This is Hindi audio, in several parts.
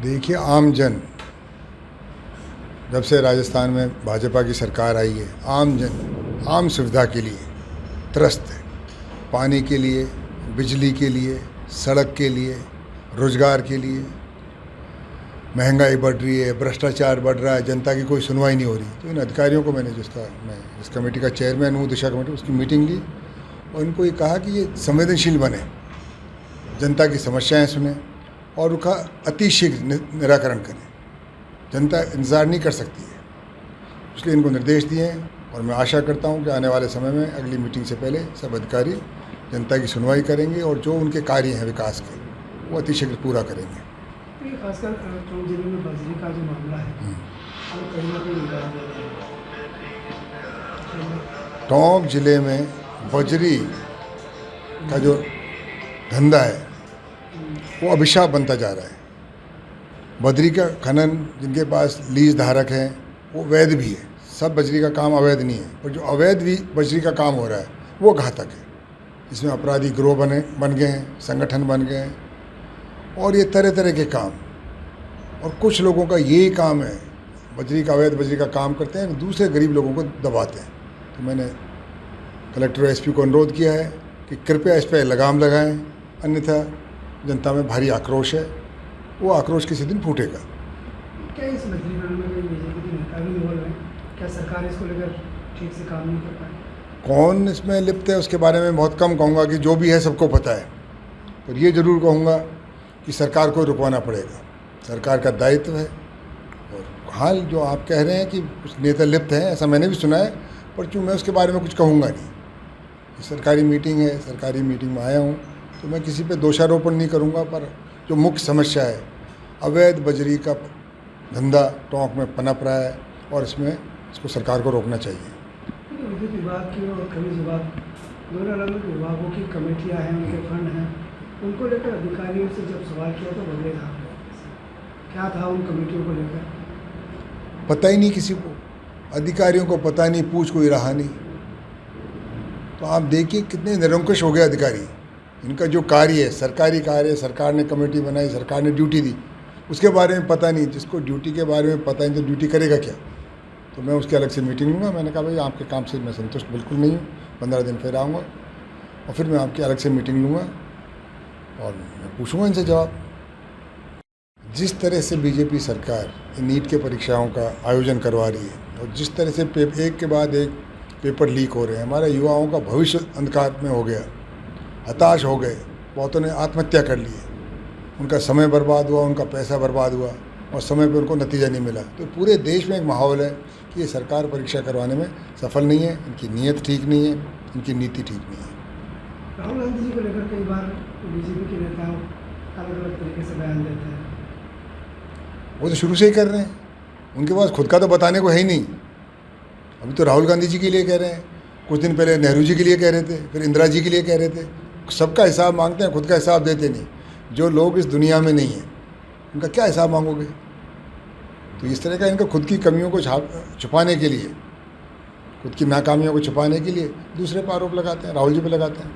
देखिए, आम जन जब से राजस्थान में भाजपा की सरकार आई है, आम जन आम सुविधा के लिए त्रस्त है। पानी के लिए, बिजली के लिए, सड़क के लिए, रोजगार के लिए। महंगाई बढ़ रही है, भ्रष्टाचार बढ़ रहा है, जनता की कोई सुनवाई नहीं हो रही। तो इन अधिकारियों को मैं इस कमेटी का चेयरमैन हूँ, दिशा कमेटी, उसकी मीटिंग ली और इनको ये कहा कि ये संवेदनशील बने, जनता की समस्याएं सुने और उनका अतिशीघ्र निराकरण करें। जनता इंतज़ार नहीं कर सकती है, इसलिए इनको निर्देश दिए हैं और मैं आशा करता हूं कि आने वाले समय में अगली मीटिंग से पहले सब अधिकारी जनता की सुनवाई करेंगे और जो उनके कार्य हैं विकास के, वो अतिशीघ्र पूरा करेंगे। खासकर टोंक जिले में बजरी का जो मामला है वो कहीं ना कहीं निकाला जा रहा है। टोंक जिले में बजरी का जो धंधा है वो अभिशाप बनता जा रहा है। बजरी का खनन जिनके पास लीज धारक हैं वो वैध भी है, सब बजरी का काम अवैध नहीं है, पर जो अवैध भी बजरी का काम हो रहा है वो घातक है। इसमें अपराधी गिरोह बन गए हैं, संगठन बन गए हैं और ये तरह तरह के काम, और कुछ लोगों का यही काम है, अवैध बजरी का काम करते हैं, दूसरे गरीब लोगों को दबाते हैं। तो मैंने कलेक्टर और एसपी को अनुरोध किया है कि कृपया इस पर लगाम लगाएं, अन्यथा जनता में भारी आक्रोश है, वो आक्रोश किसी दिन फूटेगा। क्या इस बजरी खनन में कोई बीजेपी के नेता भी इन्वॉल्व है? क्या सरकार इसको लेकर ठीक से काम नहीं कर पाई? कौन इसमें लिप्त है उसके बारे में बहुत कम कहूँगा कि जो भी है सबको पता है, पर ये ज़रूर कहूँगा कि सरकार को रुकवाना पड़ेगा, सरकार का दायित्व है। और हाल जो आप कह रहे हैं कि कुछ नेता लिप्त हैं, ऐसा मैंने भी सुना है, पर चूँ मैं उसके बारे में कुछ कहूँगा नहीं। सरकारी मीटिंग है, सरकारी मीटिंग में आया हूँ, तो मैं किसी पे दोषारोपण नहीं करूँगा, पर जो मुख्य समस्या है अवैध बजरी का धंधा टोंक में पनप रहा है और इसको सरकार को रोकना चाहिए। विद्युत विभाग की और खनिज विभाग दोनों अलग अलग विभागों की कमेटियाँ हैं, उनके फंड हैं, उनको लेकर अधिकारियों से जब सवाल किया तो बदले था, क्या था उन कमेटियों को लेकर? पता ही नहीं किसी को, अधिकारियों को पता नहीं, पूछ कोई रहा नहीं। तो आप देखिए कितने निरंकुश हो गए अधिकारी। इनका जो कार्य है, सरकारी कार्य है, सरकार ने कमेटी बनाई, सरकार ने ड्यूटी दी, उसके बारे में पता नहीं। जिसको ड्यूटी के बारे में पता नहीं तो ड्यूटी करेगा क्या? तो मैं उसके अलग से मीटिंग लूँगा। मैंने कहा भाई आपके काम से मैं संतुष्ट बिल्कुल नहीं हूँ, 15 दिन फिर आऊँगा और फिर मैं आपकी अलग से मीटिंग लूँगा और मैं पूछूँगा इनसे जवाब। जिस तरह से बीजेपी सरकार नीट के परीक्षाओं का आयोजन करवा रही है और जिस तरह से एक के बाद एक पेपर लीक हो रहे हैं, हमारे युवाओं का भविष्य अंधकार में हो गया, हताश हो गए, बहुतों ने आत्महत्या कर ली, उनका समय बर्बाद हुआ, उनका पैसा बर्बाद हुआ और समय पर उनको नतीजा नहीं मिला। तो पूरे देश में एक माहौल है कि ये सरकार परीक्षा करवाने में सफल नहीं है, इनकी नीयत ठीक नहीं है, इनकी नीति ठीक नहीं है। राहुल गांधी जी को लेकर कई बार बीजेपी के नेता अलग अलग तरीके से बयान देते हैं। वो तो शुरू से ही कर रहे हैं, उनके पास खुद का तो बताने को है ही नहीं। अभी तो राहुल गांधी जी के लिए कह रहे हैं, कुछ दिन पहले नेहरू जी के लिए कह रहे थे, फिर इंदिरा जी के लिए कह रहे थे। सबका हिसाब मांगते हैं, खुद का हिसाब देते नहीं। जो लोग इस दुनिया में नहीं हैं उनका क्या हिसाब मांगोगे? तो इस तरह का इनका खुद की कमियों को छुपाने के लिए, खुद की नाकामियों को छुपाने के लिए दूसरे पर आरोप लगाते हैं, राहुल जी पे लगाते हैं।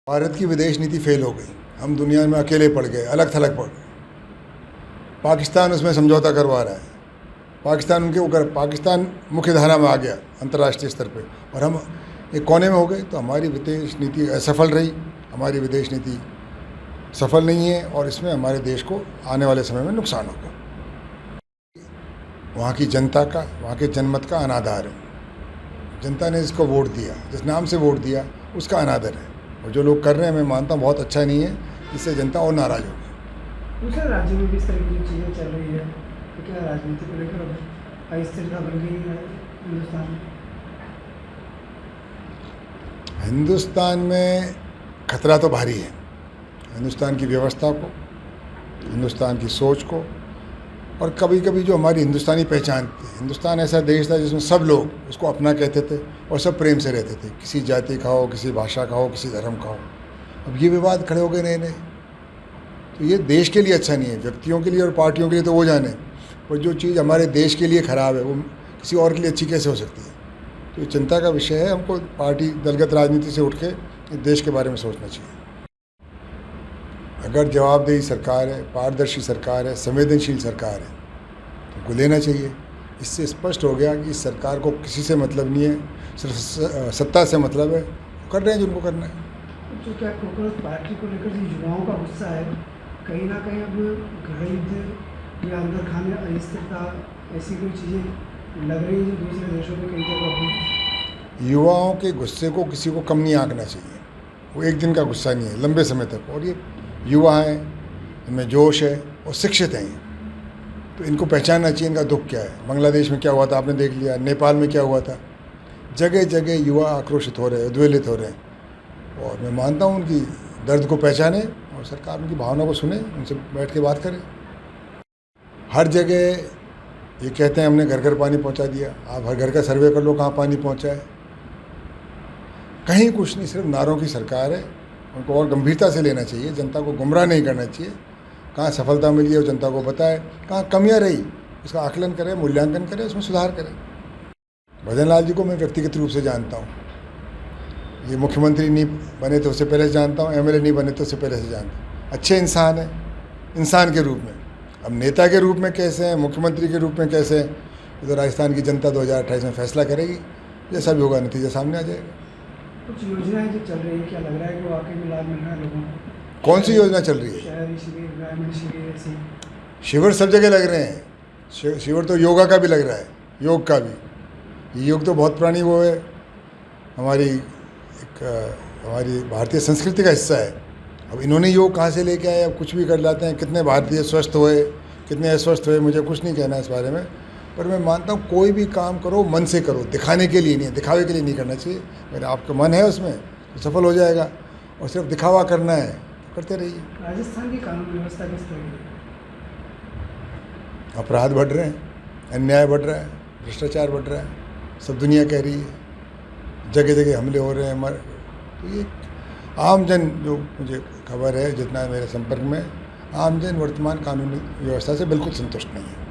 भारत की विदेश नीति फेल हो गई, हम दुनिया में अकेले पड़ गए, अलग थलग पड़ गए। पाकिस्तान उसमें समझौता करवा रहा है, पाकिस्तान मुख्य धारा में आ गया अंतर्राष्ट्रीय स्तर पे और हम एक कोने में हो गए। तो हमारी विदेश नीति असफल रही, हमारी विदेश नीति सफल नहीं है और इसमें हमारे देश को आने वाले समय में नुकसान होगा। वहाँ की जनता का, वहाँ के जनमत का अनादर है। जनता ने इसको वोट दिया, जिस नाम से वोट दिया उसका अनादर है, और जो लोग कर रहे हैं मैं मानता हूँ बहुत अच्छा नहीं है, इससे जनता और नाराज़ होगी। दूसरे राज्यों में भी इस तरह की चीज़ें चल रही है, तो क्या राजनीति को लेकर अस्थिरता बन गई है हिंदुस्तान में? हिंदुस्तान में खतरा तो भारी है, हिंदुस्तान की व्यवस्था को, हिंदुस्तान की सोच को, और कभी कभी जो हमारी हिंदुस्तानी पहचान थी। हिंदुस्तान ऐसा देश था जिसमें सब लोग उसको अपना कहते थे और सब प्रेम से रहते थे, किसी जाति का हो, किसी भाषा का हो, किसी धर्म का हो। अब ये विवाद खड़े हो गए नए नए, तो ये देश के लिए अच्छा नहीं है, व्यक्तियों के लिए और पार्टियों के लिए तो वो जाने, पर जो चीज़ हमारे देश के लिए ख़राब है वो किसी और के लिए अच्छी कैसे हो सकती है? तो ये चिंता का विषय है। हमको पार्टी दलगत राजनीति से उठ के देश के बारे में सोचना चाहिए। अगर जवाबदेही सरकार है, पारदर्शी सरकार है, संवेदनशील सरकार है तो उनको लेना चाहिए। इससे स्पष्ट हो गया कि इस सरकार को किसी से मतलब नहीं है, सिर्फ सत्ता से मतलब है। कर रहे हैं जिनको करना है। जो क्या कांग्रेस पार्टी को लेकर जो युवाओं का गुस्सा है, कहीं ना कहीं अब गृह युद्ध या अंदर खाने अस्थिरता ऐसी कोई चीज़ें लग रही है जो दूसरे देशों में कई जगह हुई। युवाओं के गुस्से को किसी को कम नहीं आंकना चाहिए। वो एक दिन का गुस्सा नहीं है, लंबे समय तक। और ये युवा हैं, इनमें जोश है और शिक्षित हैं, तो इनको पहचानना चाहिए इनका दुख क्या है। बांग्लादेश में क्या हुआ था आपने देख लिया, नेपाल में क्या हुआ था। जगह जगह युवा आक्रोशित हो रहे हैं, उद्वेलित हो रहे हैं। और मैं मानता हूँ उनकी दर्द को पहचाने और सरकार उनकी भावना को सुने, उनसे बैठ के बात करे। हर जगह ये कहते हैं हमने घर घर पानी पहुँचा दिया। आप हर घर का सर्वे कर लो, कहाँ पानी पहुँचा है। कहीं कुछ नहीं, सिर्फ नारों की सरकार है। उनको और गंभीरता से लेना चाहिए, जनता को गुमराह नहीं करना चाहिए। कहाँ सफलता मिली है वो जनता को बताए, कहाँ कमियाँ रही उसका आकलन करें, मूल्यांकन करें, उसमें सुधार करें। भजन लाल जी को मैं व्यक्तिगत रूप से जानता हूँ। ये मुख्यमंत्री नहीं बने तो उससे पहले से जानता हूँ, एमएलए नहीं बने तो उससे पहले से जानता हूँ। अच्छे इंसान हैं, इंसान के रूप में। अब नेता के रूप में कैसे हैं, मुख्यमंत्री के रूप में कैसे हैं, तो राजस्थान की जनता 2028 में फैसला करेगी। जैसा भी होगा नतीजा सामने आ जाएगा। कुछ योजनाएं जो चल रही है, क्या लग रहा है कि वाकई में लाभ मिल रहा है लोगों को? कौन सी योजना चल रही है? शहरी शिविर, ग्रामीण शिविर, ऐसी शिविर सब जगह लग रहे हैं। शिविर तो योगा का भी लग रहा है, योग का भी। ये योग तो बहुत पुरानी वो है, हमारी भारतीय संस्कृति का हिस्सा है। अब इन्होंने योग कहाँ से लेके आए, अब कुछ भी कर लाते हैं। कितने भारतीय स्वस्थ हुए, कितने अस्वस्थ हुए, मुझे कुछ नहीं कहना इस बारे में। पर मैं मानता हूँ कोई भी काम करो मन से करो, दिखाने के लिए नहीं, दिखावे के लिए नहीं करना चाहिए। अगर आपका मन है उसमें तो सफल हो जाएगा। और सिर्फ दिखावा करना है तो करते रहिए। राजस्थान की कानून व्यवस्था किस तरह की है? अपराध बढ़ रहे हैं, अन्याय बढ़ रहा है, भ्रष्टाचार बढ़ रहा है, सब दुनिया कह रही है। जगह जगह हमले हो रहे हैं। तो ये आमजन, जो मुझे खबर है, जितना मेरे संपर्क में, आमजन वर्तमान कानूनी व्यवस्था से बिल्कुल संतुष्ट नहीं है।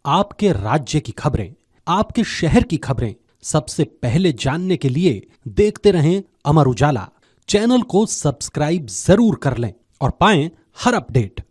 आपके राज्य की खबरें, आपके शहर की खबरें सबसे पहले जानने के लिए देखते रहें अमर उजाला। चैनल को सब्सक्राइब जरूर कर लें और पाएं हर अपडेट।